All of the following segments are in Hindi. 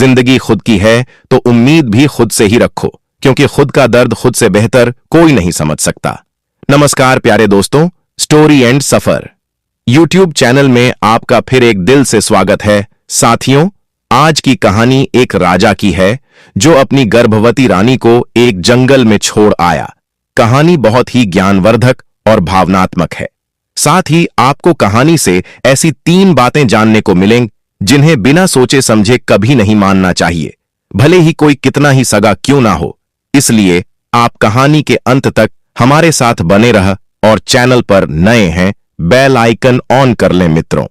जिंदगी खुद की है तो उम्मीद भी खुद से ही रखो, क्योंकि खुद का दर्द खुद से बेहतर कोई नहीं समझ सकता। नमस्कार प्यारे दोस्तों, story and suffer YouTube channel में आपका फिर एक दिल से स्वागत है। साथियों, आज की कहानी एक राजा की है जो अपनी गर्भवती रानी को एक जंगल में छोड़ आया। कहानी बहुत ही ज्ञानवर्धक और भावनात्मक है। साथ ही आपको कहानी से ऐसी 3 बातें जानने को मिलेंगी जिन्हें बिना सोचे समझे कभी नहीं मानना चाहिए, भले ही कोई कितना ही सगा क्यों ना हो। इसलिए आप कहानी के अंत तक हमारे साथ बने रह और चैनल पर नए हैं, बेल आइकन ऑन कर लें। मित्रों,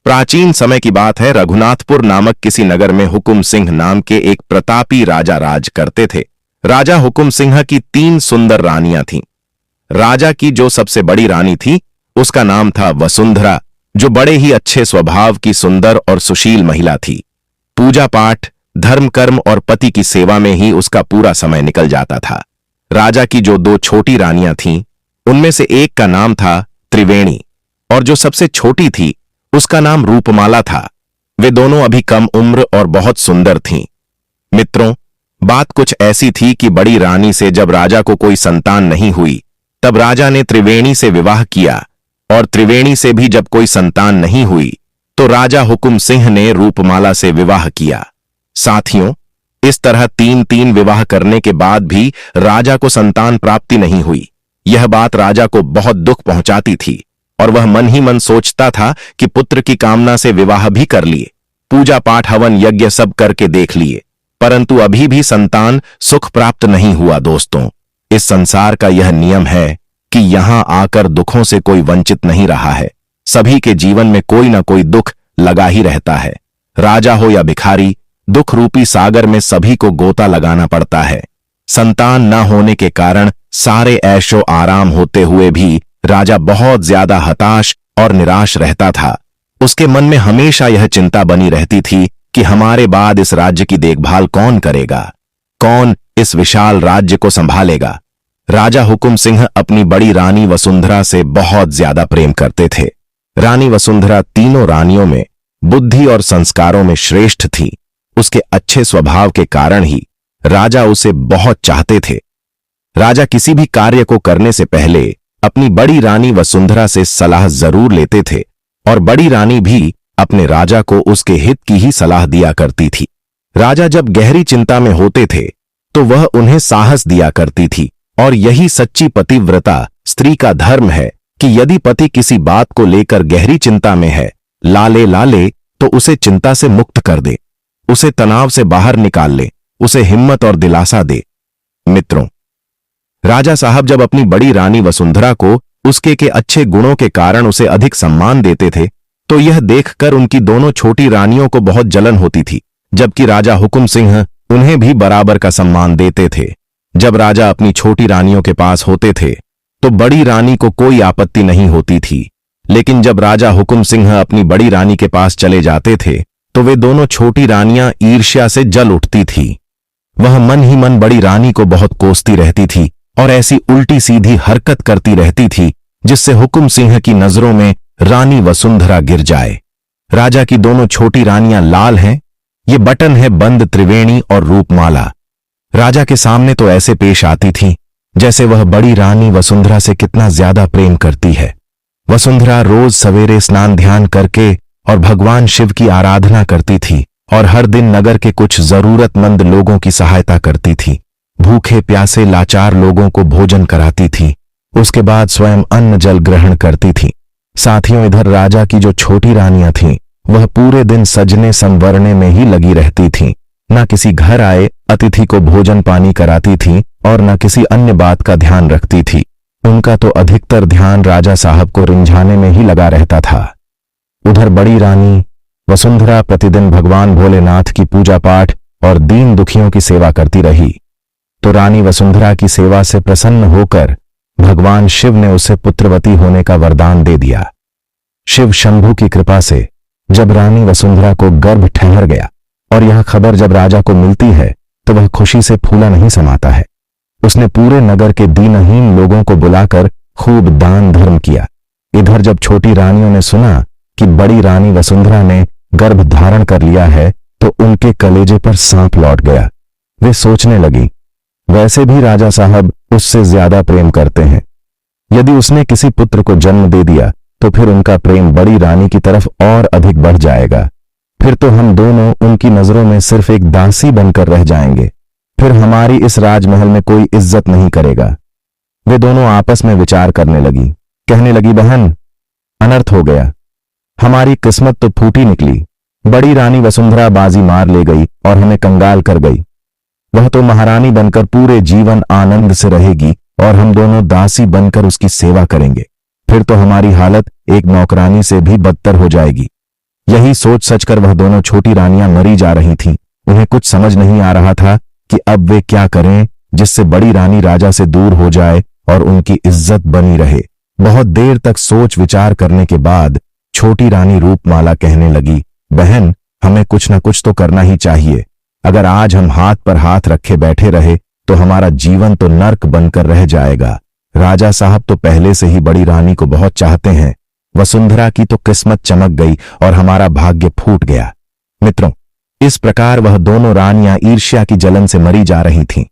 प्राचीन समय की बात है। रघुनाथपुर नामक किसी नगर में हुकुम सिंह नाम के एक प्रतापी राजा राज करते थे। राजा हुकुम सिंह की 3 सुंदर रानियां थीं। राजा की जो सबसे बड़ी रानी थी उसका नाम था वसुंधरा, जो बड़े ही अच्छे स्वभाव की सुंदर और सुशील महिला थी। पूजा पाठ, धर्म कर्म और पति की सेवा में ही उसका पूरा समय निकल जाता था। राजा की जो 2 छोटी रानियां थीं, उनमें से एक का नाम था त्रिवेणी और जो सबसे छोटी थी उसका नाम रूपमाला था। वे दोनों अभी कम उम्र और बहुत सुंदर थीं। मित्रों, बात कुछ ऐसी थी कि बड़ी रानी से जब राजा को कोई संतान नहीं हुई, तब राजा ने त्रिवेणी से विवाह किया, और त्रिवेणी से भी जब कोई संतान नहीं हुई तो राजा हुकुम सिंह ने रूपमाला से विवाह किया। साथियों, इस तरह 3 विवाह करने के बाद भी राजा को संतान प्राप्ति नहीं हुई। यह बात राजा को बहुत दुख पहुंचाती थी और वह मन ही मन सोचता था कि पुत्र की कामना से विवाह भी कर लिए, पूजा पाठ हवन यज्ञ सब करके देख लिए, परंतु अभी भी संतान सुख प्राप्त नहीं हुआ। दोस्तों, इस संसार का यह नियम है कि यहां आकर दुखों से कोई वंचित नहीं रहा है। सभी के जीवन में कोई ना कोई दुख लगा ही रहता है। राजा हो या भिखारी, दुख रूपी सागर में सभी को गोता लगाना पड़ता है। संतान न होने के कारण सारे ऐशो आराम होते हुए भी राजा बहुत ज्यादा हताश और निराश रहता था। उसके मन में हमेशा यह चिंता बनी रहती थी कि हमारे बाद इस राज्य की देखभाल कौन करेगा, कौन इस विशाल राज्य को संभालेगा। राजा हुकुम सिंह अपनी बड़ी रानी वसुंधरा से बहुत ज्यादा प्रेम करते थे। रानी वसुंधरा तीनों रानियों में बुद्धि और संस्कारों में श्रेष्ठ थी। उसके अच्छे स्वभाव के कारण ही राजा उसे बहुत चाहते थे। राजा किसी भी कार्य को करने से पहले अपनी बड़ी रानी वसुंधरा से सलाह जरूर लेते थे और बड़ी रानी भी अपने राजा को उसके हित की ही सलाह दिया करती थी। राजा जब गहरी चिंता में होते थे तो वह उन्हें साहस दिया करती थी, और यही सच्ची पतिव्रता स्त्री का धर्म है कि यदि पति किसी बात को लेकर गहरी चिंता में है, लाले तो उसे चिंता से मुक्त कर दे, उसे तनाव से बाहर निकाल ले, उसे हिम्मत और दिलासा दे। मित्रों, राजा साहब जब अपनी बड़ी रानी वसुंधरा को उसके के अच्छे गुणों के कारण उसे अधिक सम्मान देते थे, तो यह देखकर उनकी दोनों छोटी रानियों को बहुत जलन होती थी, जबकि राजा हुकुम सिंह उन्हें भी बराबर का सम्मान देते थे। जब राजा अपनी छोटी रानियों के पास होते थे तो बड़ी रानी को कोई आपत्ति नहीं होती थी, लेकिन जब राजा हुकुम सिंह अपनी बड़ी रानी के पास चले जाते थे तो वे दोनों छोटी रानियां ईर्ष्या से जल उठती थी। वह मन ही मन बड़ी रानी को बहुत कोसती रहती थी और ऐसी उल्टी सीधी हरकत करती रहती थी जिससे हुकुम सिंह की नजरों में रानी वसुंधरा गिर जाए। राजा की दोनों छोटी रानियां लाल हैं, ये बटन है बंद त्रिवेणी और रूपमाला। राजा के सामने तो ऐसे पेश आती थीं जैसे वह बड़ी रानी वसुंधरा से कितना ज्यादा प्रेम करती है। वसुंधरा रोज सवेरे स्नान ध्यान करके और भगवान शिव की आराधना करती थी और हर दिन नगर के कुछ जरूरतमंद लोगों की सहायता करती थी। भूखे प्यासे लाचार लोगों को भोजन कराती थी। उसके बाद स्वयं अन्न जल ग्रहण करती थी। साथियों, इधर राजा की जो छोटी रानियां थीं वह पूरे दिन सजने संवरने में ही लगी रहती थीं। न किसी घर आए अतिथि को भोजन पानी कराती थी और न किसी अन्य बात का ध्यान रखती थी। उनका तो अधिकतर ध्यान राजा साहब को रिंझाने में ही लगा रहता था। उधर बड़ी रानी वसुंधरा प्रतिदिन भगवान भोलेनाथ की पूजा पाठ और दीन दुखियों की सेवा करती रही, तो रानी वसुंधरा की सेवा से प्रसन्न होकर भगवान शिव ने उसे पुत्रवती होने का वरदान दे दिया। शिव शंभु की कृपा से जब रानी वसुंधरा को गर्भ ठहर गया और यह खबर जब राजा को मिलती है तो वह खुशी से फूला नहीं समाता है। उसने पूरे नगर के दीनहीन लोगों को बुलाकर खूब दान धर्म किया। इधर जब छोटी रानियों ने सुना कि बड़ी रानी वसुंधरा ने गर्भ धारण कर लिया है तो उनके कलेजे पर सांप लौट गया। वे सोचने लगी, वैसे भी राजा साहब उससे ज्यादा प्रेम करते हैं। यदि उसने किसी पुत्र को जन्म दे दिया तो फिर उनका प्रेम बड़ी रानी की तरफ और अधिक बढ़ जाएगा। फिर तो हम दोनों उनकी नजरों में सिर्फ एक दासी बनकर रह जाएंगे। फिर हमारी इस राजमहल में कोई इज्जत नहीं करेगा। वे दोनों आपस में विचार करने लगी। कहने लगी, बहन, अनर्थ हो गया। हमारी किस्मत तो फूटी निकली। बड़ी रानी वसुंधरा बाजी मार ले गई और हमें कंगाल कर गई। वह तो महारानी बनकर पूरे जीवन आनंद से रहेगी और हम दोनों दासी बनकर उसकी सेवा करेंगे। फिर तो हमारी हालत एक नौकरानी से भी बदतर हो जाएगी। यही सोच सचकर वह दोनों छोटी रानियां मरी जा रही थीं। उन्हें कुछ समझ नहीं आ रहा था कि अब वे क्या करें जिससे बड़ी रानी राजा से दूर हो जाए और उनकी इज्जत बनी रहे। बहुत देर तक सोच विचार करने के बाद छोटी रानी रूपमाला कहने लगी, बहन, हमें कुछ न कुछ तो करना ही चाहिए। अगर आज हम हाथ पर हाथ रखे बैठे रहे तो हमारा जीवन तो नर्क बनकर रह जाएगा। राजा साहब तो पहले से ही बड़ी रानी को बहुत चाहते हैं। वसुंधरा की तो किस्मत चमक गई और हमारा भाग्य फूट गया। मित्रों, इस प्रकार वह दोनों रानियां ईर्ष्या की जलन से मरी जा रही थीं।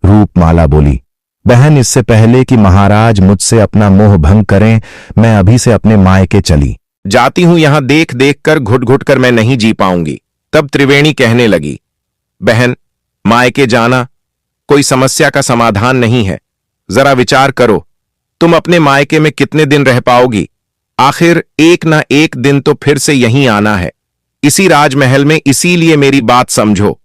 रूपमाला बोली, बहन, इससे पहले कि महाराज मुझसे अपना मोह भंग करें, मैं अभी से अपने मायके चली जाती हूं। यहां देख देख कर घुट घुट कर मैं नहीं जी पाऊंगी। तब त्रिवेणी कहने लगी, बहन, मायके जाना कोई समस्या का समाधान नहीं है। जरा विचार करो, तुम अपने मायके में कितने दिन रह पाओगी? आखिर एक ना एक दिन तो फिर से यहीं आना है, इसी राजमहल में। इसीलिए मेरी बात समझो।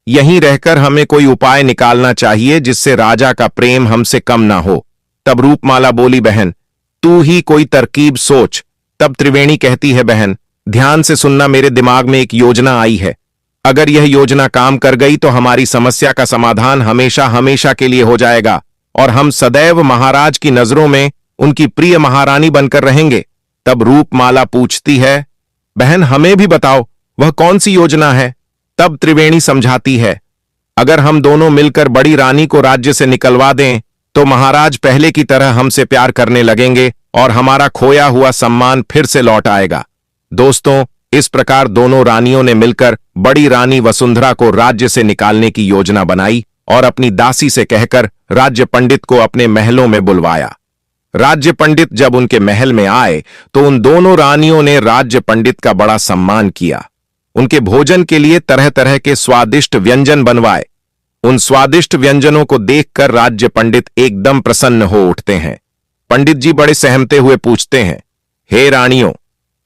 यहीं रहकर हमें कोई उपाय निकालना चाहिए जिससे राजा का प्रेम हमसे कम ना हो। तब रूपमाला बोली, बहन, तू ही कोई तरकीब सोच। तब त्रिवेणी कहती है, बहन, ध्यान से सुनना, मेरे दिमाग में एक योजना आई है। अगर यह योजना काम कर गई तो हमारी समस्या का समाधान हमेशा हमेशा के लिए हो जाएगा और हम सदैव महाराज की नजरों में उनकी प्रिय महारानी बनकर रहेंगे। तब रूपमाला पूछती है, बहन, हमें भी बताओ, वह कौन सी योजना है? तब त्रिवेणी समझाती है, अगर हम दोनों मिलकर बड़ी रानी को राज्य से निकलवा दें तो महाराज पहले की तरह हमसे प्यार करने लगेंगे और हमारा खोया हुआ सम्मान फिर से लौट आएगा। दोस्तों, इस प्रकार दोनों रानियों ने मिलकर बड़ी रानी वसुंधरा को राज्य से निकालने की योजना बनाई और अपनी दासी से कहकर राज्य पंडित को अपने महलों में बुलवाया। राज्य पंडित जब उनके महल में आए तो उन दोनों रानियों ने राज्य पंडित का बड़ा सम्मान किया। उनके भोजन के लिए तरह तरह के स्वादिष्ट व्यंजन बनवाए। उन स्वादिष्ट व्यंजनों को देखकर राज्य पंडित एकदम प्रसन्न हो उठते हैं। पंडित जी बड़े सहमते हुए पूछते हैं, हे रानियों,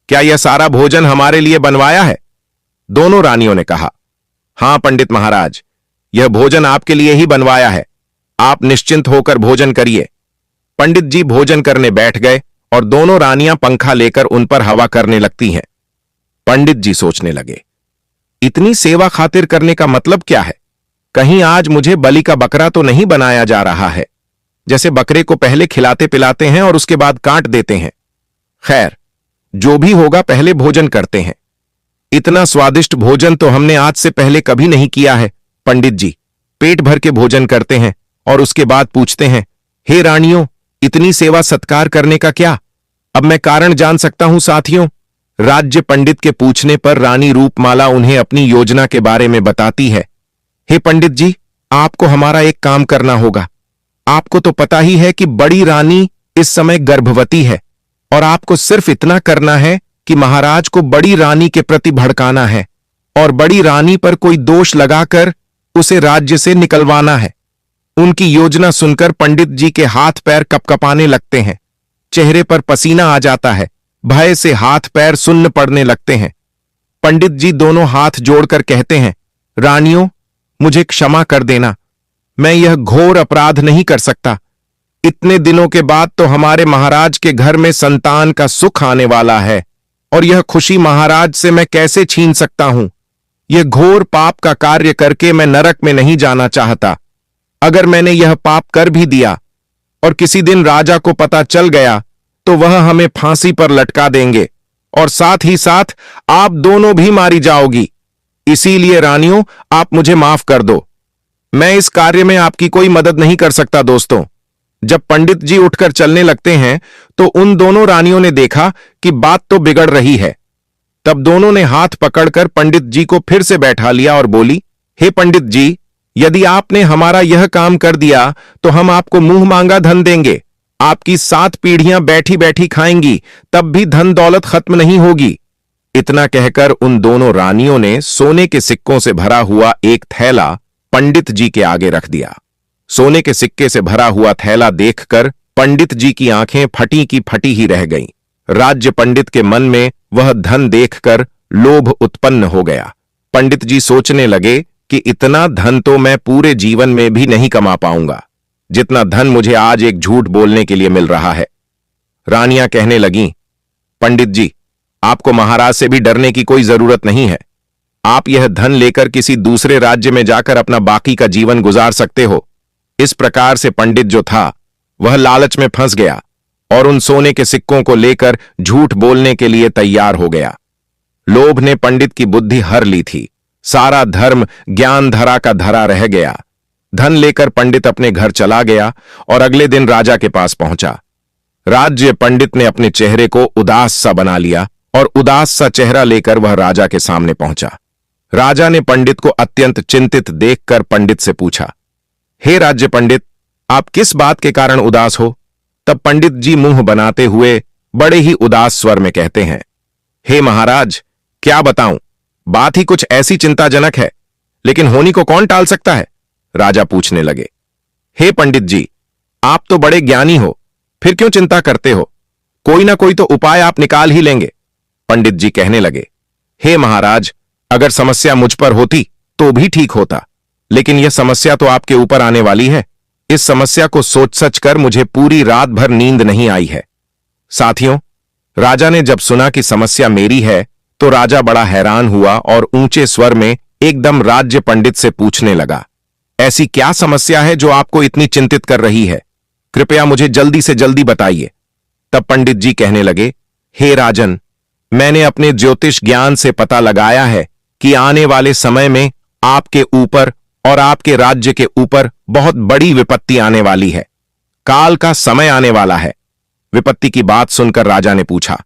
क्या यह सारा भोजन हमारे लिए बनवाया है? दोनों रानियों ने कहा, हां पंडित महाराज, यह भोजन आपके लिए ही बनवाया है। आप निश्चिंत होकर भोजन करिए। पंडित जी भोजन करने बैठ गए और दोनों रानियां पंखा लेकर उन पर हवा करने लगती हैं। पंडित जी सोचने लगे, इतनी सेवा खातिर करने का मतलब क्या है? कहीं आज मुझे बलि का बकरा तो नहीं बनाया जा रहा है, जैसे बकरे को पहले खिलाते पिलाते हैं और उसके बाद काट देते हैं। खैर, जो भी होगा, पहले भोजन करते हैं। इतना स्वादिष्ट भोजन तो हमने आज से पहले कभी नहीं किया है। पंडित जी पेट भर के भोजन करते हैं और उसके बाद पूछते हैं, हे रानियों, इतनी सेवा सत्कार करने का क्या? अब मैं कारण जान सकता हूं साथियों। राज्य पंडित के पूछने पर रानी रूपमाला उन्हें अपनी योजना के बारे में बताती है। हे पंडित जी, आपको हमारा एक काम करना होगा। आपको तो पता ही है कि बड़ी रानी इस समय गर्भवती है और आपको सिर्फ इतना करना है कि महाराज को बड़ी रानी के प्रति भड़काना है और बड़ी रानी पर कोई दोष लगाकर उसे राज्य से निकलवाना है। उनकी योजना सुनकर पंडित जी के हाथ पैर कपकपाने लगते हैं, चेहरे पर पसीना आ जाता है, भय से हाथ पैर सुन्न पड़ने लगते हैं। पंडित जी दोनों हाथ जोड़कर कहते हैं, रानियों, मुझे क्षमा कर देना, मैं यह घोर अपराध नहीं कर सकता। इतने दिनों के बाद तो हमारे महाराज के घर में संतान का सुख आने वाला है और यह खुशी महाराज से मैं कैसे छीन सकता हूं? यह घोर पाप का कार्य करके मैं नरक में नहीं जाना चाहता। अगर मैंने यह पाप कर भी दिया और किसी दिन राजा को पता चल गया तो वह हमें फांसी पर लटका देंगे और साथ ही साथ आप दोनों भी मारी जाओगी। इसीलिए रानियों, आप मुझे माफ कर दो। मैं इस कार्य में आपकी कोई मदद नहीं कर सकता। दोस्तों, जब पंडित जी उठकर चलने लगते हैं तो उन दोनों रानियों ने देखा कि बात तो बिगड़ रही है। तब दोनों ने हाथ पकड़कर पंडित जी को फिर से बैठा लिया और बोली, हे पंडित जी, यदि आपने हमारा यह काम कर दिया तो हम आपको मुंह मांगा धन देंगे। आपकी 7 पीढ़ियां बैठी बैठी खाएंगी, तब भी धन दौलत खत्म नहीं होगी। इतना कहकर उन दोनों रानियों ने सोने के सिक्कों से भरा हुआ एक थैला पंडित जी के आगे रख दिया। सोने के सिक्के से भरा हुआ थैला देखकर पंडित जी की आंखें फटी की फटी ही रह गईं। राज्य पंडित के मन में वह धन देखकर लोभ उत्पन्न हो गया। पंडित जी सोचने लगे कि इतना धन तो मैं पूरे जीवन में भी नहीं कमा पाऊंगा, जितना धन मुझे आज एक झूठ बोलने के लिए मिल रहा है। रानियां कहने लगीं, पंडित जी, आपको महाराज से भी डरने की कोई जरूरत नहीं है। आप यह धन लेकर किसी दूसरे राज्य में जाकर अपना बाकी का जीवन गुजार सकते हो। इस प्रकार से पंडित जो था वह लालच में फंस गया और उन सोने के सिक्कों को लेकर झूठ बोलने के लिए तैयार हो गया। लोभ ने पंडित की बुद्धि हर ली थी। सारा धर्म ज्ञान धरा का धरा रह गया। धन लेकर पंडित अपने घर चला गया और अगले दिन राजा के पास पहुंचा। राज्य पंडित ने अपने चेहरे को उदास सा बना लिया और उदास सा चेहरा लेकर वह राजा के सामने पहुंचा। राजा ने पंडित को अत्यंत चिंतित देखकर पंडित से पूछा, हे राज्य पंडित, आप किस बात के कारण उदास हो? तब पंडित जी मुंह बनाते हुए बड़े ही उदास स्वर में कहते हैं, हे महाराज, क्या बताऊं, बात ही कुछ ऐसी चिंताजनक है, लेकिन होनी को कौन टाल सकता है? राजा पूछने लगे, हे पंडित जी, आप तो बड़े ज्ञानी हो, फिर क्यों चिंता करते हो? कोई ना कोई तो उपाय आप निकाल ही लेंगे। पंडित जी कहने लगे, हे महाराज, अगर समस्या मुझ पर होती तो भी ठीक होता, लेकिन यह समस्या तो आपके ऊपर आने वाली है। इस समस्या को सोच सच कर मुझे पूरी रात भर नींद नहीं आई है। साथियों, राजा ने जब सुना कि समस्या मेरी है तो राजा बड़ा हैरान हुआ और ऊंचे स्वर में एकदम राज्य पंडित से पूछने लगा, ऐसी क्या समस्या है जो आपको इतनी चिंतित कर रही है? कृपया मुझे जल्दी से जल्दी बताइए। तब पंडित जी कहने लगे, हे राजन, मैंने अपने ज्योतिष ज्ञान से पता लगाया है कि आने वाले समय में आपके ऊपर और आपके राज्य के ऊपर बहुत बड़ी विपत्ति आने वाली है। काल का समय आने वाला है। विपत्ति की बात सुनकर राजा ने पूछा,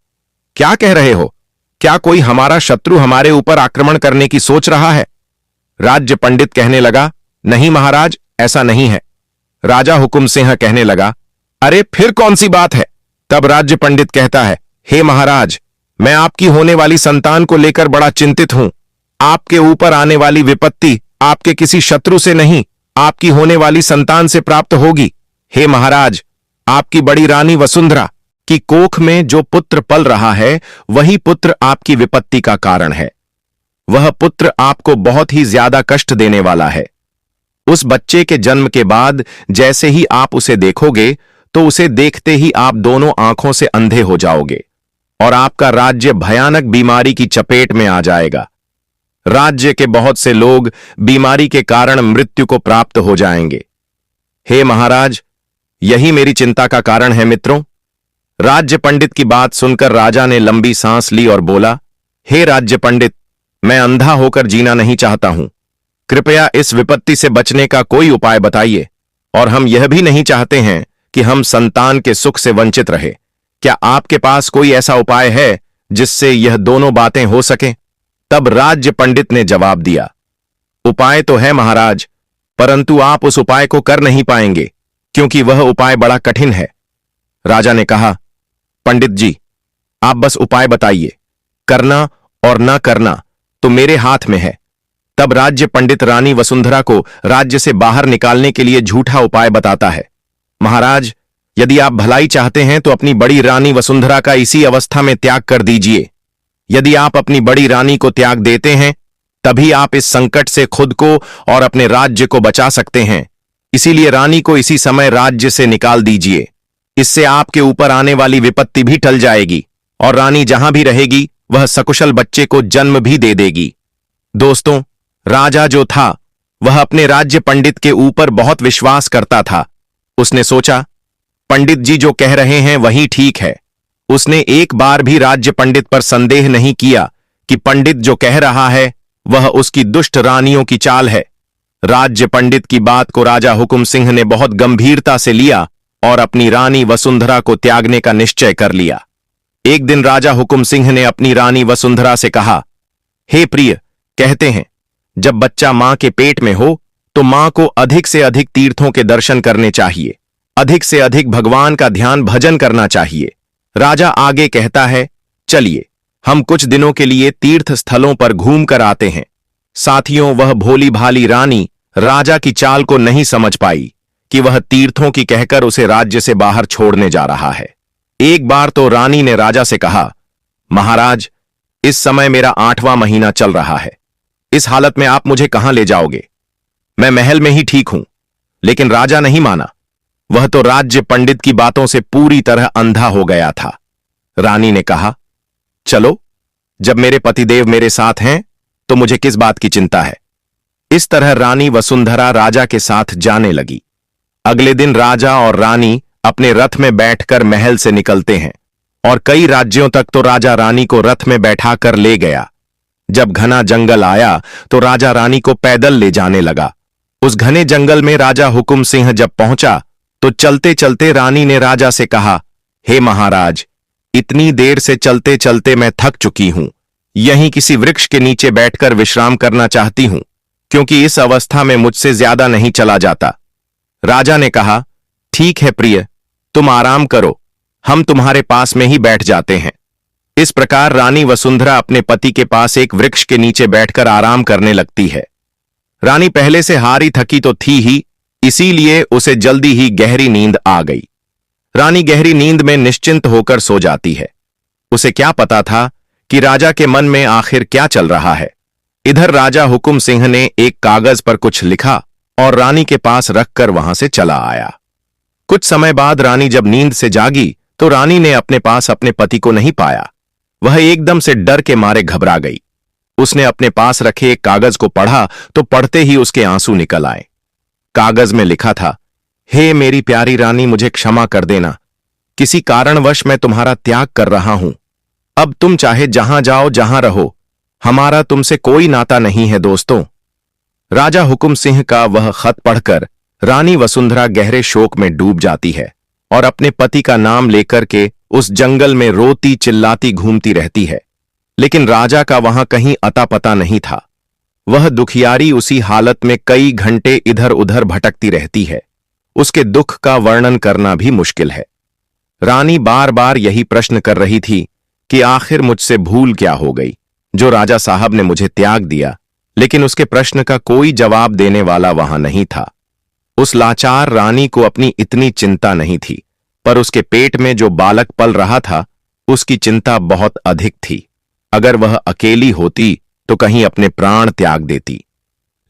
क्या कह रहे हो? क्या कोई हमारा शत्रु हमारे ऊपर आक्रमण करने की सोच रहा है? राज्य पंडित कहने लगा, नहीं महाराज, ऐसा नहीं है। राजा हुकुम सिंह कहने लगा, अरे फिर कौन सी बात है? तब राज्य पंडित कहता है, हे महाराज, मैं आपकी होने वाली संतान को लेकर बड़ा चिंतित हूं। आपके ऊपर आने वाली विपत्ति आपके किसी शत्रु से नहीं, आपकी होने वाली संतान से प्राप्त होगी। हे महाराज, आपकी बड़ी रानी वसुंधरा की कोख में जो पुत्र पल रहा है, वही पुत्र आपकी विपत्ति का कारण है। वह पुत्र आपको बहुत ही ज्यादा कष्ट देने वाला है। उस बच्चे के जन्म के बाद जैसे ही आप उसे देखोगे तो उसे देखते ही आप दोनों आंखों से अंधे हो जाओगे और आपका राज्य भयानक बीमारी की चपेट में आ जाएगा। राज्य के बहुत से लोग बीमारी के कारण मृत्यु को प्राप्त हो जाएंगे। हे महाराज, यही मेरी चिंता का कारण है मित्रों। राज्य पंडित की बात सुनकर राजा ने लंबी सांस ली और बोला, हे राज्य पंडित, मैं अंधा होकर जीना नहीं चाहता हूं। कृपया इस विपत्ति से बचने का कोई उपाय बताइए। और हम यह भी नहीं चाहते हैं कि हम संतान के सुख से वंचित रहे। क्या आपके पास कोई ऐसा उपाय है जिससे यह दोनों बातें हो सकें? तब राज्य पंडित ने जवाब दिया, उपाय तो है महाराज, परंतु आप उस उपाय को कर नहीं पाएंगे क्योंकि वह उपाय बड़ा कठिन है। राजा ने कहा, पंडित जी, आप बस उपाय बताइए, करना और ना करना तो मेरे हाथ में है। तब राज्य पंडित रानी वसुंधरा को राज्य से बाहर निकालने के लिए झूठा उपाय बताता है। महाराज, यदि आप भलाई चाहते हैं तो अपनी बड़ी रानी वसुंधरा का इसी अवस्था में त्याग कर दीजिए। यदि आप अपनी बड़ी रानी को त्याग देते हैं तभी आप इस संकट से खुद को और अपने राज्य को बचा सकते हैं। इसीलिए रानी को इसी समय राज्य से निकाल दीजिए। इससे आपके ऊपर आने वाली विपत्ति भी टल जाएगी और रानी जहां भी रहेगी वह सकुशल बच्चे को जन्म भी दे देगी। दोस्तों, राजा जो था वह अपने राज्य पंडित के ऊपर बहुत विश्वास करता था। उसने सोचा, पंडित जी जो कह रहे हैं वही ठीक है। उसने एक बार भी राज्य पंडित पर संदेह नहीं किया कि पंडित जो कह रहा है वह उसकी दुष्ट रानियों की चाल है। राज्य पंडित की बात को राजा हुकुम सिंह ने बहुत गंभीरता से लिया और अपनी रानी वसुंधरा को त्यागने का निश्चय कर लिया। एक दिन राजा हुकुम सिंह ने अपनी रानी वसुंधरा से कहा, हे प्रिय, कहते हैं जब बच्चा मां के पेट में हो तो मां को अधिक से अधिक तीर्थों के दर्शन करने चाहिए, अधिक से अधिक भगवान का ध्यान भजन करना चाहिए। राजा आगे कहता है, चलिए हम कुछ दिनों के लिए तीर्थ स्थलों पर घूम कर आते हैं। साथियों, वह भोली भाली रानी राजा की चाल को नहीं समझ पाई कि वह तीर्थों की कहकर उसे राज्य से बाहर छोड़ने जा रहा है। एक बार तो रानी ने राजा से कहा, महाराज, इस समय मेरा 8वां महीना चल रहा है, इस हालत में आप मुझे कहां ले जाओगे? मैं महल में ही ठीक हूं। लेकिन राजा नहीं माना। वह तो राज्य पंडित की बातों से पूरी तरह अंधा हो गया था। रानी ने कहा, चलो, जब मेरे पतिदेव मेरे साथ हैं तो मुझे किस बात की चिंता है। इस तरह रानी वसुंधरा राजा के साथ जाने लगी। अगले दिन राजा और रानी अपने रथ में बैठकर महल से निकलते हैं और कई राज्यों तक तो राजा रानी को रथ में बैठाकर ले गया। जब घना जंगल आया तो राजा रानी को पैदल ले जाने लगा। उस घने जंगल में राजा हुकुम सिंह जब पहुंचा तो चलते चलते रानी ने राजा से कहा, हे महाराज, इतनी देर से चलते चलते मैं थक चुकी हूं। यहीं किसी वृक्ष के नीचे बैठकर विश्राम करना चाहती हूं, क्योंकि इस अवस्था में मुझसे ज्यादा नहीं चला जाता। राजा ने कहा, ठीक है प्रिय, तुम आराम करो, हम तुम्हारे पास में ही बैठ जाते हैं। इस प्रकार रानी वसुंधरा अपने पति के पास एक वृक्ष के नीचे बैठकर आराम करने लगती है। रानी पहले से हारी थकी तो थी ही, इसीलिए उसे जल्दी ही गहरी नींद आ गई। रानी गहरी नींद में निश्चिंत होकर सो जाती है। उसे क्या पता था कि राजा के मन में आखिर क्या चल रहा है। इधर राजा हुकुम सिंह ने एक कागज पर कुछ लिखा और रानी के पास रखकर वहां से चला आया। कुछ समय बाद रानी जब नींद से जागी तो रानी ने अपने पास अपने पति को नहीं पाया। वह एकदम से डर के मारे घबरा गई। उसने अपने पास रखे एक कागज को पढ़ा तो पढ़ते ही उसके आंसू निकल आए। कागज में लिखा था, हे मेरी प्यारी रानी, मुझे क्षमा कर देना, किसी कारणवश मैं तुम्हारा त्याग कर रहा हूं। अब तुम चाहे जहां जाओ, जहां रहो, हमारा तुमसे कोई नाता नहीं है। दोस्तों, राजा हुकुम सिंह का वह खत पढ़कर रानी वसुंधरा गहरे शोक में डूब जाती है और अपने पति का नाम लेकर के उस जंगल में रोती चिल्लाती घूमती रहती है। लेकिन राजा का वहां कहीं अता पता नहीं था। वह दुखियारी उसी हालत में कई घंटे इधर उधर भटकती रहती है। उसके दुख का वर्णन करना भी मुश्किल है। रानी बार बार यही प्रश्न कर रही थी कि आखिर मुझसे भूल क्या हो गई जो राजा साहब ने मुझे त्याग दिया। लेकिन उसके प्रश्न का कोई जवाब देने वाला वहां नहीं था। उस लाचार रानी को अपनी इतनी चिंता नहीं थी, पर उसके पेट में जो बालक पल रहा था उसकी चिंता बहुत अधिक थी। अगर वह अकेली होती तो कहीं अपने प्राण त्याग देती।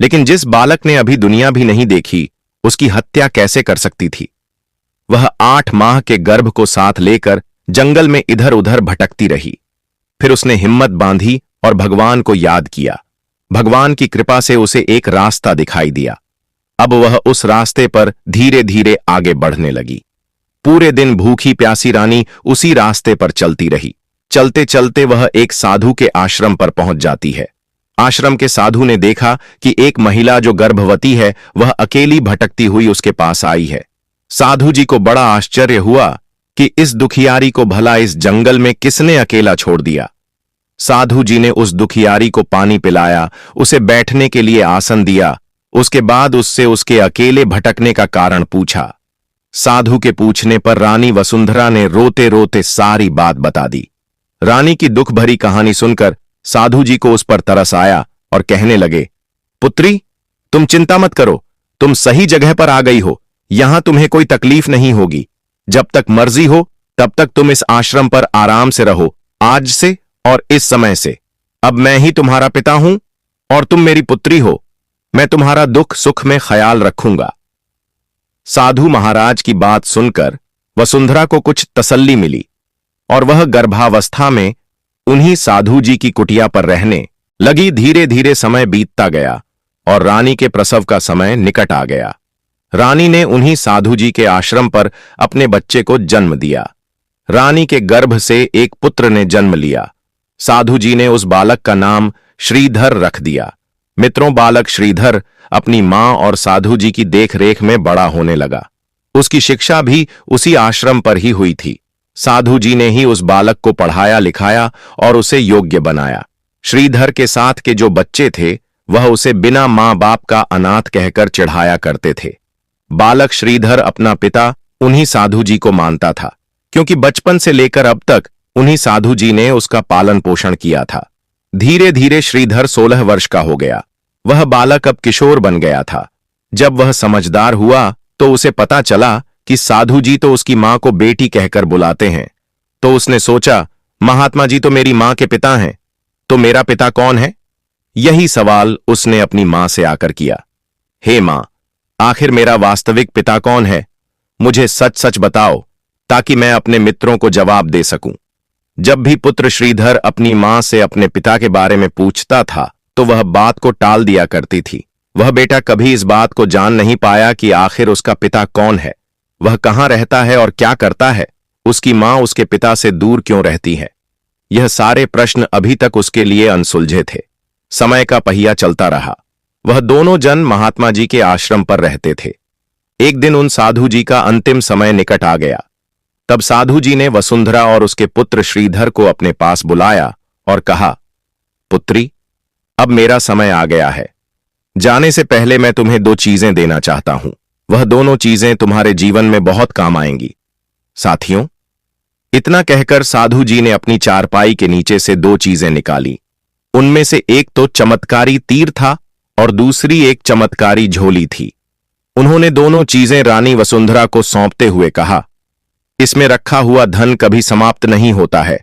लेकिन जिस बालक ने अभी दुनिया भी नहीं देखी, उसकी हत्या कैसे कर सकती थी। वह 8 माह के गर्भ को साथ लेकर जंगल में इधर उधर भटकती रही। फिर उसने हिम्मत बांधी और भगवान को याद किया। भगवान की कृपा से उसे एक रास्ता दिखाई दिया। अब वह उस रास्ते पर धीरे धीरे आगे बढ़ने लगी। पूरे दिन भूखी प्यासी रानी उसी रास्ते पर चलती रही। चलते चलते वह एक साधु के आश्रम पर पहुंच जाती है। आश्रम के साधु ने देखा कि एक महिला जो गर्भवती है वह अकेली भटकती हुई उसके पास आई है। साधु जी को बड़ा आश्चर्य हुआ कि इस दुखियारी को भला इस जंगल में किसने अकेला छोड़ दिया। साधु जी ने उस दुखियारी को पानी पिलाया, उसे बैठने के लिए आसन दिया। उसके बाद उससे उसके अकेले भटकने का कारण पूछा। साधु के पूछने पर रानी वसुंधरा ने रोते रोते सारी बात बता दी। रानी की दुख भरी कहानी सुनकर साधु जी को उस पर तरस आया और कहने लगे, पुत्री, तुम चिंता मत करो, तुम सही जगह पर आ गई हो। यहां तुम्हें कोई तकलीफ नहीं होगी। जब तक मर्जी हो तब तक तुम इस आश्रम पर आराम से रहो। आज से और इस समय से अब मैं ही तुम्हारा पिता हूं और तुम मेरी पुत्री हो। मैं तुम्हारा दुख सुख में ख्याल रखूंगा। साधु महाराज की बात सुनकर वसुंधरा को कुछ तसल्ली मिली और वह गर्भावस्था में उन्हीं साधु जी की कुटिया पर रहने लगी। धीरे धीरे समय बीतता गया और रानी के प्रसव का समय निकट आ गया। रानी ने उन्हीं साधु जी के आश्रम पर अपने बच्चे को जन्म दिया। रानी के गर्भ से एक पुत्र ने जन्म लिया। साधु जी ने उस बालक का नाम श्रीधर रख दिया। मित्रों, बालक श्रीधर अपनी मां और साधु जी की देखरेख में बड़ा होने लगा। उसकी शिक्षा भी उसी आश्रम पर ही हुई थी। साधु जी ने ही उस बालक को पढ़ाया लिखाया और उसे योग्य बनाया। श्रीधर के साथ के जो बच्चे थे वह उसे बिना मां बाप का अनाथ कहकर चिढ़ाया करते थे। बालक श्रीधर अपना पिता उन्हीं साधु जी को मानता था, क्योंकि बचपन से लेकर अब तक उन्हीं साधु जी ने उसका पालन पोषण किया था। धीरे धीरे श्रीधर 16 वर्ष का हो गया। वह बालक अब किशोर बन गया था। जब वह समझदार हुआ तो उसे पता चला कि साधु जी तो उसकी मां को बेटी कहकर बुलाते हैं। तो उसने सोचा, महात्मा जी तो मेरी मां के पिता हैं, तो मेरा पिता कौन है? यही सवाल उसने अपनी मां से आकर किया। हे मां, आखिर मेरा वास्तविक पिता कौन है? मुझे सच सच बताओ, ताकि मैं अपने मित्रों को जवाब दे सकूं। जब भी पुत्र श्रीधर अपनी मां से अपने पिता के बारे में पूछता था तो वह बात को टाल दिया करती थी। वह बेटा कभी इस बात को जान नहीं पाया कि आखिर उसका पिता कौन है, वह कहां रहता है और क्या करता है, उसकी मां उसके पिता से दूर क्यों रहती है। यह सारे प्रश्न अभी तक उसके लिए अनसुलझे थे। समय का पहिया चलता रहा। वह दोनों जन महात्मा जी के आश्रम पर रहते थे। एक दिन उन साधु जी का अंतिम समय निकट आ गया। तब साधु जी ने वसुंधरा और उसके पुत्र श्रीधर को अपने पास बुलाया और कहा, पुत्री, अब मेरा समय आ गया है। जाने से पहले मैं तुम्हें 2 चीजें देना चाहता हूं। वह दोनों चीजें तुम्हारे जीवन में बहुत काम आएंगी। साथियों, इतना कहकर साधु जी ने अपनी चारपाई के नीचे से 2 चीजें निकाली। उनमें से एक तो चमत्कारी तीर था और दूसरी एक चमत्कारी झोली थी। उन्होंने दोनों चीजें रानी वसुंधरा को सौंपते हुए कहा, इसमें रखा हुआ धन कभी समाप्त नहीं होता है।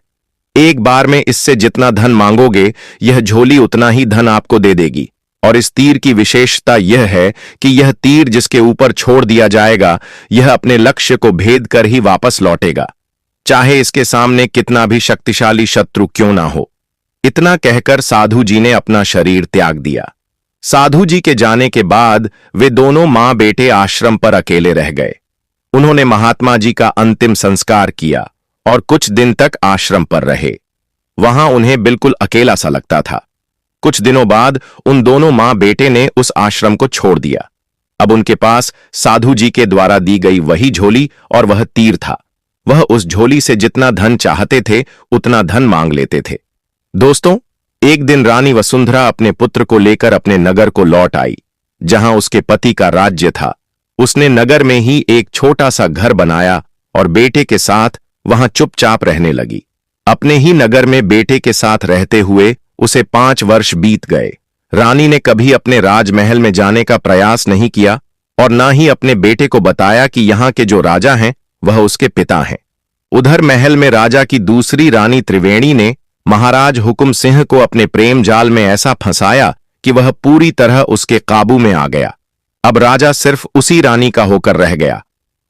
एक बार में इससे जितना धन मांगोगे, यह झोली उतना ही धन आपको दे देगी। और इस तीर की विशेषता यह है कि यह तीर जिसके ऊपर छोड़ दिया जाएगा, यह अपने लक्ष्य को भेद कर ही वापस लौटेगा, चाहे इसके सामने कितना भी शक्तिशाली शत्रु क्यों ना हो। इतना कहकर साधु जी ने अपना शरीर त्याग दिया। साधु जी के जाने के बाद वे दोनों मां बेटे आश्रम पर अकेले रह गए। उन्होंने महात्मा जी का अंतिम संस्कार किया और कुछ दिन तक आश्रम पर रहे। वहां उन्हें बिल्कुल अकेला सा लगता था। कुछ दिनों बाद उन दोनों मां बेटे ने उस आश्रम को छोड़ दिया। अब उनके पास साधु जी के द्वारा दी गई वही झोली और वह तीर था। वह उस झोली से जितना धन चाहते थे उतना धन मांग लेते थे। दोस्तों, एक दिन रानी वसुंधरा अपने पुत्र को लेकर अपने नगर को लौट आई, जहां उसके पति का राज्य था। उसने नगर में ही एक छोटा सा घर बनाया और बेटे के साथ वहां चुपचाप रहने लगी। अपने ही नगर में बेटे के साथ रहते हुए उसे 5 वर्ष बीत गए। रानी ने कभी अपने राजमहल में जाने का प्रयास नहीं किया और ना ही अपने बेटे को बताया कि यहाँ के जो राजा हैं वह उसके पिता हैं। उधर महल में राजा की दूसरी रानी त्रिवेणी ने महाराज हुकुम सिंह को अपने प्रेम जाल में ऐसा फंसाया कि वह पूरी तरह उसके काबू में आ गया। अब राजा सिर्फ उसी रानी का होकर रह गया।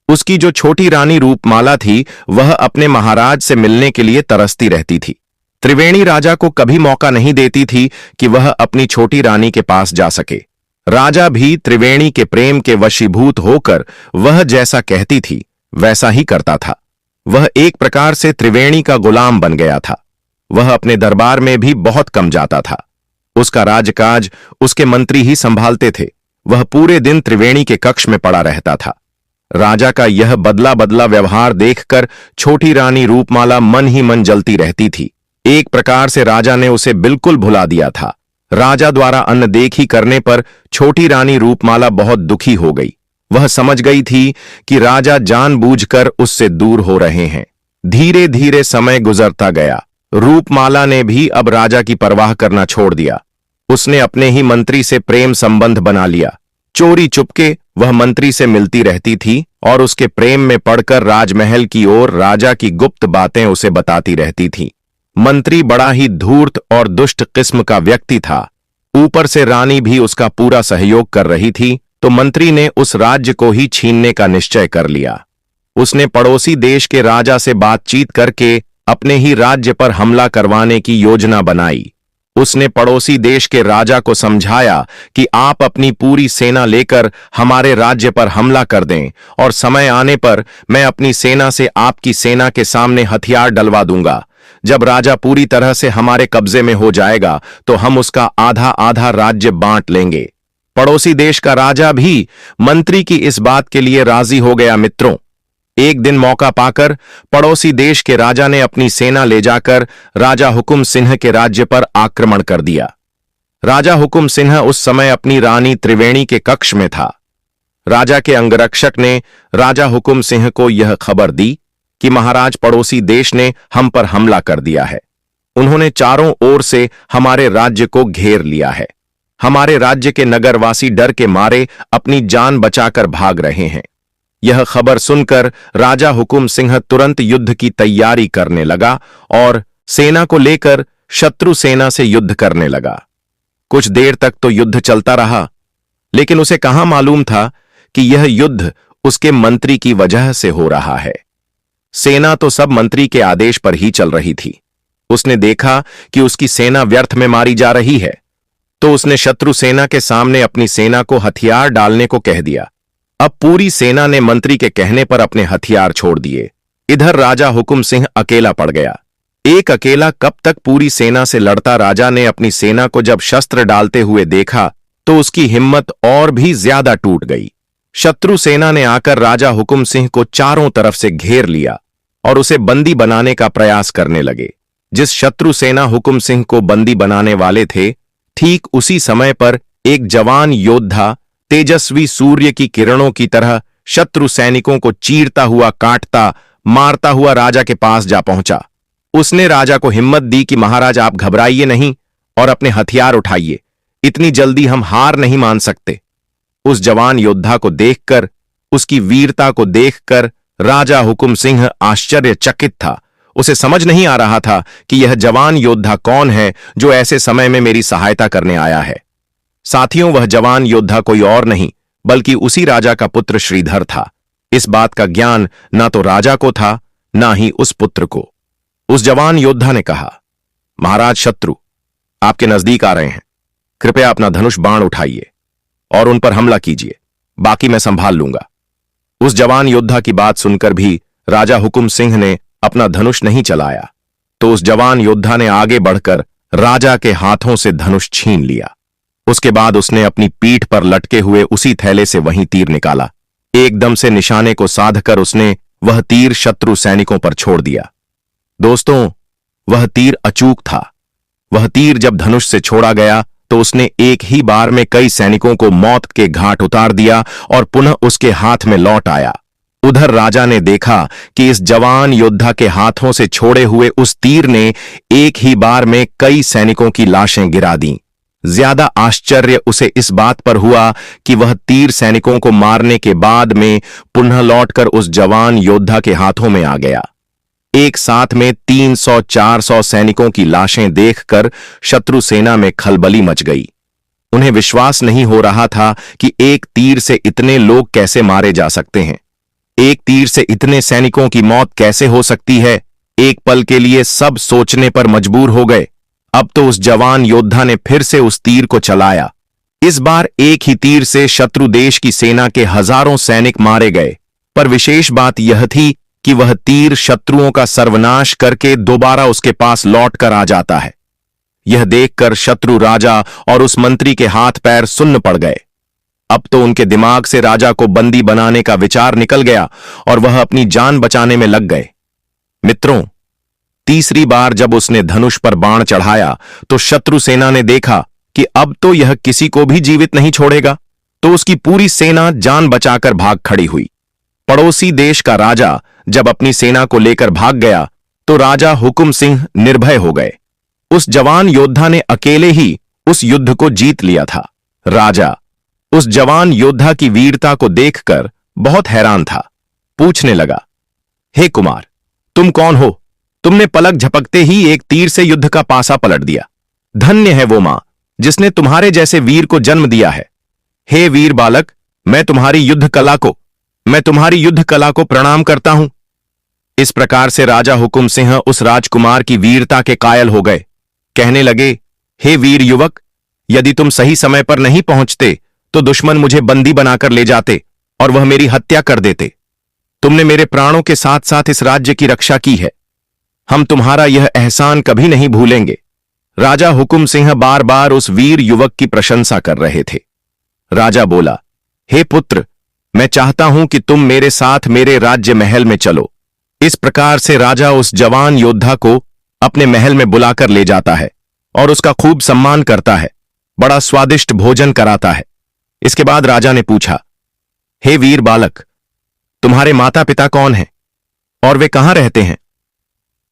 उसकी जो छोटी रानी रूपमाला थी, वह अपने महाराज से मिलने के लिए तरसती रहती थी। त्रिवेणी राजा को कभी मौका नहीं देती थी कि वह अपनी छोटी रानी के पास जा सके। राजा भी त्रिवेणी के प्रेम के वशीभूत होकर वह जैसा कहती थी वैसा ही करता था। वह एक प्रकार से त्रिवेणी का गुलाम बन गया था। वह अपने दरबार में भी बहुत कम जाता था। उसका राजकाज उसके मंत्री ही संभालते थे। वह पूरे दिन त्रिवेणी के कक्ष में पड़ा रहता था। राजा का यह बदला बदला व्यवहार देखकर छोटी रानी रूपमाला मन ही मन जलती रहती थी। एक प्रकार से राजा ने उसे बिल्कुल भुला दिया था। राजा द्वारा अनदेखी करने पर छोटी रानी रूपमाला बहुत दुखी हो गई। वह समझ गई थी कि राजा जानबूझकर उससे दूर हो रहे हैं। धीरे धीरे समय गुजरता गया। रूपमाला ने भी अब राजा की परवाह करना छोड़ दिया। उसने अपने ही मंत्री से प्रेम संबंध बना लिया। चोरी चुपके वह मंत्री से मिलती रहती थी और उसके प्रेम में पड़कर राजमहल की ओर राजा की गुप्त बातें उसे बताती रहती थी। मंत्री बड़ा ही धूर्त और दुष्ट किस्म का व्यक्ति था। ऊपर से रानी भी उसका पूरा सहयोग कर रही थी, तो मंत्री ने उस राज्य को ही छीनने का निश्चय कर लिया। उसने पड़ोसी देश के राजा से बातचीत करके अपने ही राज्य पर हमला करवाने की योजना बनाई। उसने पड़ोसी देश के राजा को समझाया कि आप अपनी पूरी सेना लेकर हमारे राज्य पर हमला कर दें और समय आने पर मैं अपनी सेना से आपकी सेना के सामने हथियार डलवा दूंगा। जब राजा पूरी तरह से हमारे कब्जे में हो जाएगा तो हम उसका आधा आधा राज्य बांट लेंगे। पड़ोसी देश का राजा भी मंत्री की इस बात के लिए राजी हो गया। मित्रों, एक दिन मौका पाकर पड़ोसी देश के राजा ने अपनी सेना ले जाकर राजा हुकुम सिंह के राज्य पर आक्रमण कर दिया। राजा हुकुम सिंह उस समय अपनी रानी त्रिवेणी के कक्ष में था। राजा के अंगरक्षक ने राजा हुकुम सिंह को यह खबर दी कि महाराज, पड़ोसी देश ने हम पर हमला कर दिया है। उन्होंने चारों ओर से हमारे राज्य को घेर लिया है। हमारे राज्य के नगरवासी डर के मारे अपनी जान बचाकर भाग रहे हैं। यह खबर सुनकर राजा हुकुम सिंह तुरंत युद्ध की तैयारी करने लगा और सेना को लेकर शत्रु सेना से युद्ध करने लगा। कुछ देर तक तो युद्ध चलता रहा, लेकिन उसे कहां मालूम था कि यह युद्ध उसके मंत्री की वजह से हो रहा है। सेना तो सब मंत्री के आदेश पर ही चल रही थी। उसने देखा कि उसकी सेना व्यर्थ में मारी जा रही है, तो उसने शत्रु सेना के सामने अपनी सेना को हथियार डालने को कह दिया। अब पूरी सेना ने मंत्री के कहने पर अपने हथियार छोड़ दिए। इधर राजा हुकुम सिंह अकेला पड़ गया। एक अकेला कब तक पूरी सेना से लड़ता। राजा ने अपनी सेना को जब शस्त्र डालते हुए देखा तो उसकी हिम्मत और भी ज्यादा टूट गई। शत्रु सेना ने आकर राजा हुकुम सिंह को चारों तरफ से घेर लिया और उसे बंदी बनाने का प्रयास करने लगे। जिस शत्रु सेना हुकुम सिंह को बंदी बनाने वाले थे, ठीक उसी समय पर एक जवान योद्धा तेजस्वी सूर्य की किरणों की तरह शत्रु सैनिकों को चीरता हुआ, काटता, मारता हुआ राजा के पास जा पहुंचा। उसने राजा को हिम्मत दी कि महाराज, आप घबराइए नहीं और अपने हथियार उठाइए। इतनी जल्दी हम हार नहीं मान सकते। उस जवान योद्धा को देखकर, उसकी वीरता को देखकर राजा हुकुम सिंह आश्चर्यचकित था। उसे समझ नहीं आ रहा था कि यह जवान योद्धा कौन है जो ऐसे समय में मेरी सहायता करने आया है। साथियों, वह जवान योद्धा कोई और नहीं बल्कि उसी राजा का पुत्र श्रीधर था। इस बात का ज्ञान ना तो राजा को था, ना ही उस पुत्र को। उस जवान योद्धा ने कहा, महाराज, शत्रु आपके नजदीक आ रहे हैं। कृपया अपना धनुष बाण उठाइए और उन पर हमला कीजिए, बाकी मैं संभाल लूंगा। उस जवान योद्धा की बात सुनकर भी राजा हुकुम सिंह ने अपना धनुष नहीं चलाया, तो उस जवान योद्धा ने आगे बढ़कर राजा के हाथों से धनुष छीन लिया। उसके बाद उसने अपनी पीठ पर लटके हुए उसी थैले से वहीं तीर निकाला। एकदम से निशाने को साधकर उसने वह तीर शत्रु सैनिकों पर छोड़ दिया। दोस्तों, वह तीर अचूक था। वह तीर जब धनुष से छोड़ा गया तो उसने एक ही बार में कई सैनिकों को मौत के घाट उतार दिया और पुनः उसके हाथ में लौट आया। उधर राजा ने देखा कि इस जवान योद्धा के हाथों से छोड़े हुए उस तीर ने एक ही बार में कई सैनिकों की लाशें गिरा दी। ज्यादा आश्चर्य उसे इस बात पर हुआ कि वह तीर सैनिकों को मारने के बाद में पुनः लौटकर उस जवान योद्धा के हाथों में आ गया। एक साथ में 300-400 सैनिकों की लाशें देखकर शत्रु सेना में खलबली मच गई। उन्हें विश्वास नहीं हो रहा था कि एक तीर से इतने लोग कैसे मारे जा सकते हैं। एक तीर से इतने सैनिकों की मौत कैसे हो सकती है। एक पल के लिए सब सोचने पर मजबूर हो गए। अब तो उस जवान योद्धा ने फिर से उस तीर को चलाया। इस बार एक ही तीर से शत्रु देश की सेना के हजारों सैनिक मारे गए, पर विशेष बात यह थी कि वह तीर शत्रुओं का सर्वनाश करके दोबारा उसके पास लौट कर आ जाता है। यह देखकर शत्रु राजा और उस मंत्री के हाथ पैर सुन्न पड़ गए। अब तो उनके दिमाग से राजा को बंदी बनाने का विचार निकल गया और वह अपनी जान बचाने में लग गए। मित्रों, तीसरी बार जब उसने धनुष पर बाण चढ़ाया तो शत्रु सेना ने देखा कि अब तो यह किसी को भी जीवित नहीं छोड़ेगा, तो उसकी पूरी सेना जान बचाकर भाग खड़ी हुई। पड़ोसी देश का राजा जब अपनी सेना को लेकर भाग गया तो राजा हुकुम सिंह निर्भय हो गए। उस जवान योद्धा ने अकेले ही उस युद्ध को जीत लिया था। राजा उस जवान योद्धा की वीरता को देखकर बहुत हैरान था। पूछने लगा, हे कुमार, तुम कौन हो? तुमने पलक झपकते ही एक तीर से युद्ध का पासा पलट दिया। धन्य है वो मां जिसने तुम्हारे जैसे वीर को जन्म दिया है। हे वीर बालक, मैं तुम्हारी युद्ध कला को प्रणाम करता हूं। इस प्रकार से राजा हुकुम सिंह उस राजकुमार की वीरता के कायल हो गए। कहने लगे, हे वीर युवक, यदि तुम सही समय पर नहीं पहुंचते तो दुश्मन मुझे बंदी बनाकर ले जाते और वह मेरी हत्या कर देते। तुमने मेरे प्राणों के साथ साथ इस राज्य की रक्षा की है। हम तुम्हारा यह एहसान कभी नहीं भूलेंगे। राजा हुकुम सिंह बार बार उस वीर युवक की प्रशंसा कर रहे थे। राजा बोला, हे पुत्र, मैं चाहता हूं कि तुम मेरे साथ मेरे राज्य महल में चलो। इस प्रकार से राजा उस जवान योद्धा को अपने महल में बुलाकर ले जाता है और उसका खूब सम्मान करता है, बड़ा स्वादिष्ट भोजन कराता है। इसके बाद राजा ने पूछा, हे वीर बालक, तुम्हारे माता पिता कौन हैं और वे कहां रहते हैं?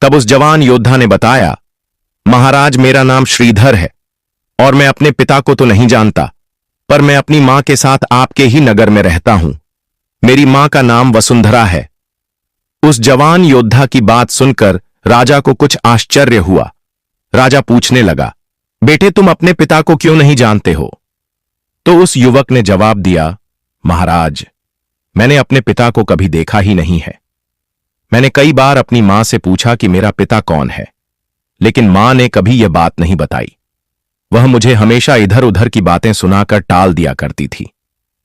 तब उस जवान योद्धा ने बताया, महाराज, मेरा नाम श्रीधर है और मैं अपने पिता को तो नहीं जानता, पर मैं अपनी मां के साथ आपके ही नगर में रहता हूं। मेरी मां का नाम वसुंधरा है। उस जवान योद्धा की बात सुनकर राजा को कुछ आश्चर्य हुआ। राजा पूछने लगा, बेटे, तुम अपने पिता को क्यों नहीं जानते हो? तो उस युवक ने जवाब दिया, महाराज, मैंने अपने पिता को कभी देखा ही नहीं है। मैंने कई बार अपनी मां से पूछा कि मेरा पिता कौन है, लेकिन मां ने कभी यह बात नहीं बताई। वह मुझे हमेशा इधर उधर की बातें सुनाकर टाल दिया करती थी।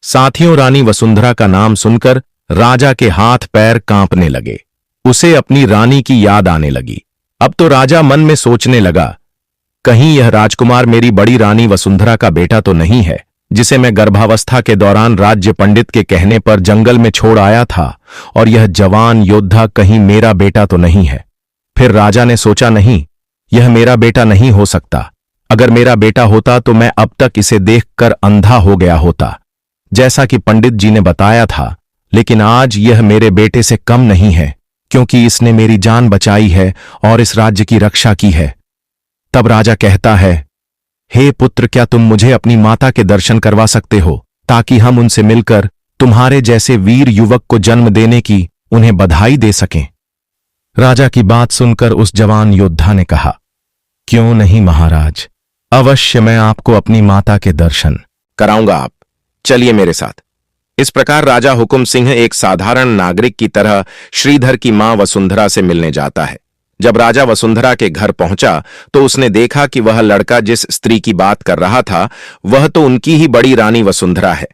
साथियों, रानी वसुंधरा का नाम सुनकर राजा के हाथ पैर कांपने लगे। उसे अपनी रानी की याद आने लगी। अब तो राजा मन में सोचने लगा, कहीं यह राजकुमार मेरी बड़ी रानी वसुंधरा का बेटा तो नहीं है, जिसे मैं गर्भावस्था के दौरान राज्य पंडित के कहने पर जंगल में छोड़ आया था, और यह जवान योद्धा कहीं मेरा बेटा तो नहीं है। फिर राजा ने सोचा, नहीं, यह मेरा बेटा नहीं हो सकता। अगर मेरा बेटा होता तो मैं अब तक इसे देखकर अंधा हो गया होता, जैसा कि पंडित जी ने बताया था। लेकिन आज यह मेरे बेटे से कम नहीं है, क्योंकि इसने मेरी जान बचाई है और इस राज्य की रक्षा की है। तब राजा कहता है, हे पुत्र, क्या तुम मुझे अपनी माता के दर्शन करवा सकते हो, ताकि हम उनसे मिलकर तुम्हारे जैसे वीर युवक को जन्म देने की उन्हें बधाई दे सकें? राजा की बात सुनकर उस जवान योद्धा ने कहा, क्यों नहीं महाराज, अवश्य मैं आपको अपनी माता के दर्शन कराऊंगा। आप चलिए मेरे साथ। इस प्रकार राजा हुकुम सिंह एक साधारण नागरिक की तरह श्रीधर की मां वसुंधरा से मिलने जाता है। जब राजा वसुंधरा के घर पहुंचा तो उसने देखा कि वह लड़का जिस स्त्री की बात कर रहा था वह तो उनकी ही बड़ी रानी वसुंधरा है।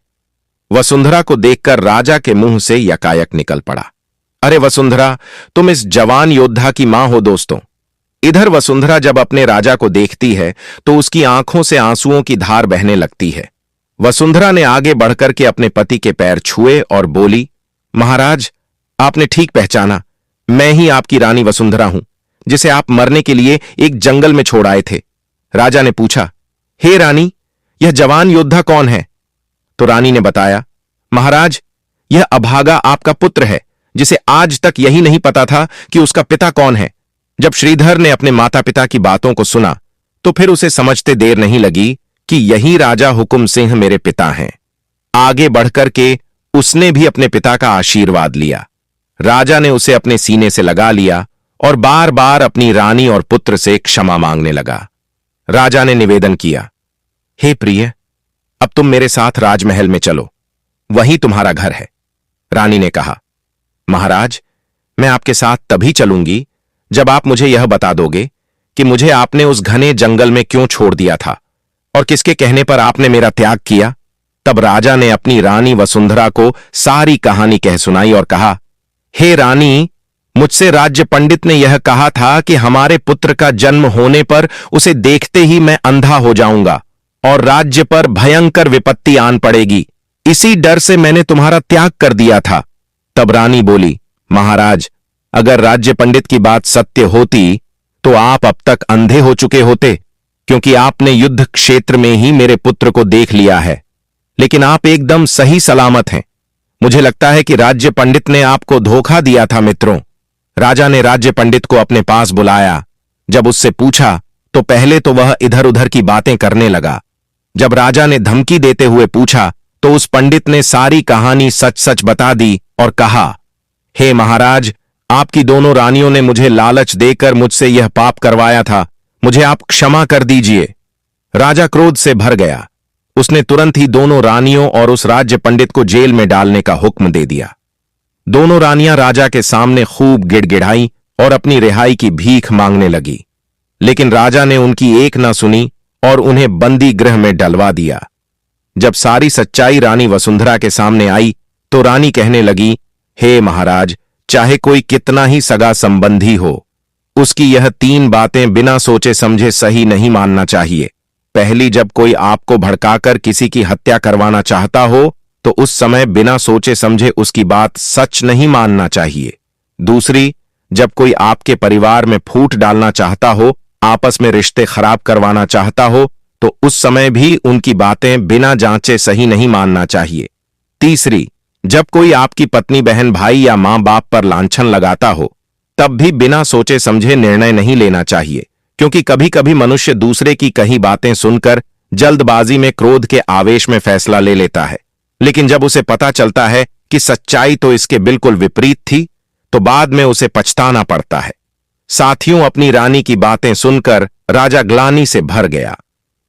वसुंधरा को देखकर राजा के मुंह से यकायक निकल पड़ा, अरे वसुंधरा, तुम इस जवान योद्धा की मां हो। दोस्तों, इधर वसुंधरा जब अपने राजा को देखती है तो उसकी आंखों से आंसुओं की धार बहने लगती है। वसुंधरा ने आगे बढ़कर के अपने पति के पैर छुए और बोली, महाराज, आपने ठीक पहचाना, मैं ही आपकी रानी वसुंधरा हूं, जिसे आप मरने के लिए एक जंगल में छोड़ आए थे। राजा ने पूछा, हे रानी, यह जवान योद्धा कौन है? तो रानी ने बताया, महाराज, यह अभागा आपका पुत्र है, जिसे आज तक यही नहीं पता था कि उसका पिता कौन है। जब श्रीधर ने अपने माता पिता की बातों को सुना तो फिर उसे समझते देर नहीं लगी कि यही राजा हुकुम सिंह मेरे पिता हैं। आगे बढ़कर के उसने भी अपने पिता का आशीर्वाद लिया। राजा ने उसे अपने सीने से लगा लिया और बार बार अपनी रानी और पुत्र से क्षमा मांगने लगा। राजा ने निवेदन किया, हे प्रिय, अब तुम मेरे साथ राजमहल में चलो, वही तुम्हारा घर है। रानी ने कहा, महाराज, मैं आपके साथ तभी चलूंगी जब आप मुझे यह बता दोगे कि मुझे आपने उस घने जंगल में क्यों छोड़ दिया था और किसके कहने पर आपने मेरा त्याग किया। तब राजा ने अपनी रानी वसुंधरा को सारी कहानी कह सुनाई और कहा, हे रानी, मुझसे राज्य पंडित ने यह कहा था कि हमारे पुत्र का जन्म होने पर उसे देखते ही मैं अंधा हो जाऊंगा और राज्य पर भयंकर विपत्ति आन पड़ेगी। इसी डर से मैंने तुम्हारा त्याग कर दिया था। तब रानी बोली, महाराज, अगर राज्य पंडित की बात सत्य होती तो आप अब तक अंधे हो चुके होते, क्योंकि आपने युद्ध क्षेत्र में ही मेरे पुत्र को देख लिया है। लेकिन आप एकदम सही सलामत हैं। मुझे लगता है कि राज्य पंडित ने आपको धोखा दिया था। मित्रों, राजा ने राज्य पंडित को अपने पास बुलाया। जब उससे पूछा तो पहले तो वह इधर उधर की बातें करने लगा। जब राजा ने धमकी देते हुए पूछा तो उस पंडित ने सारी कहानी सच सच बता दी और कहा, हे महाराज, आपकी दोनों रानियों ने मुझे लालच देकर मुझसे यह पाप करवाया था, मुझे आप क्षमा कर दीजिए। राजा क्रोध से भर गया। उसने तुरंत ही दोनों रानियों और उस राज्य पंडित को जेल में डालने का हुक्म दे दिया। दोनों रानियां राजा के सामने खूब गिड़गिड़ाईं और अपनी रिहाई की भीख मांगने लगी, लेकिन राजा ने उनकी एक न सुनी और उन्हें बंदी गृह में डलवा दिया। जब सारी सच्चाई रानी वसुंधरा के सामने आई तो रानी कहने लगी, हे महाराज, चाहे कोई कितना ही सगा संबंधी हो, उसकी यह 3 बातें बिना सोचे समझे सही नहीं मानना चाहिए। पहली, जब कोई आपको भड़काकर किसी की हत्या करवाना चाहता हो तो उस समय बिना सोचे समझे उसकी बात सच नहीं मानना चाहिए। दूसरी, जब कोई आपके परिवार में फूट डालना चाहता हो, आपस में रिश्ते खराब करवाना चाहता हो, तो उस समय भी उनकी बातें बिना जांचे सही नहीं मानना चाहिए। तीसरी, जब कोई आपकी पत्नी, बहन, भाई या मां बाप पर लांछन लगाता हो, तब भी बिना सोचे समझे निर्णय नहीं लेना चाहिए, क्योंकि कभी कभी मनुष्य दूसरे की कही बातें सुनकर जल्दबाजी में, क्रोध के आवेश में फैसला ले लेता है, लेकिन जब उसे पता चलता है कि सच्चाई तो इसके बिल्कुल विपरीत थी, तो बाद में उसे पछताना पड़ता है। साथियों, अपनी रानी की बातें सुनकर राजा ग्लानि से भर गया।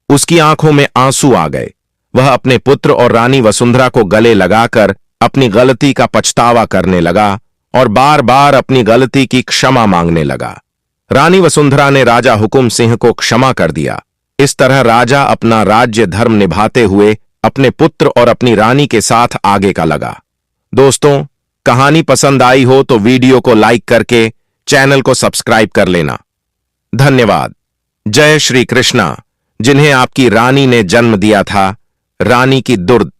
उसकी आंखों में आंसू आ गए। वह अपने पुत्र और रानी वसुंधरा को गले लगाकर अपनी गलती का पछतावा करने लगा और बार बार अपनी गलती की क्षमा मांगने लगा। रानी वसुंधरा ने राजा हुकुम सिंह को क्षमा कर दिया। इस तरह राजा अपना राज्य धर्म निभाते हुए अपने पुत्र और अपनी रानी के साथ आगे का लगा। दोस्तों, कहानी पसंद आई हो तो वीडियो को लाइक करके चैनल को सब्सक्राइब कर लेना। धन्यवाद। जय श्री कृष्णा। जिन्हें आपकी रानी ने जन्म दिया था, रानी की दुर्द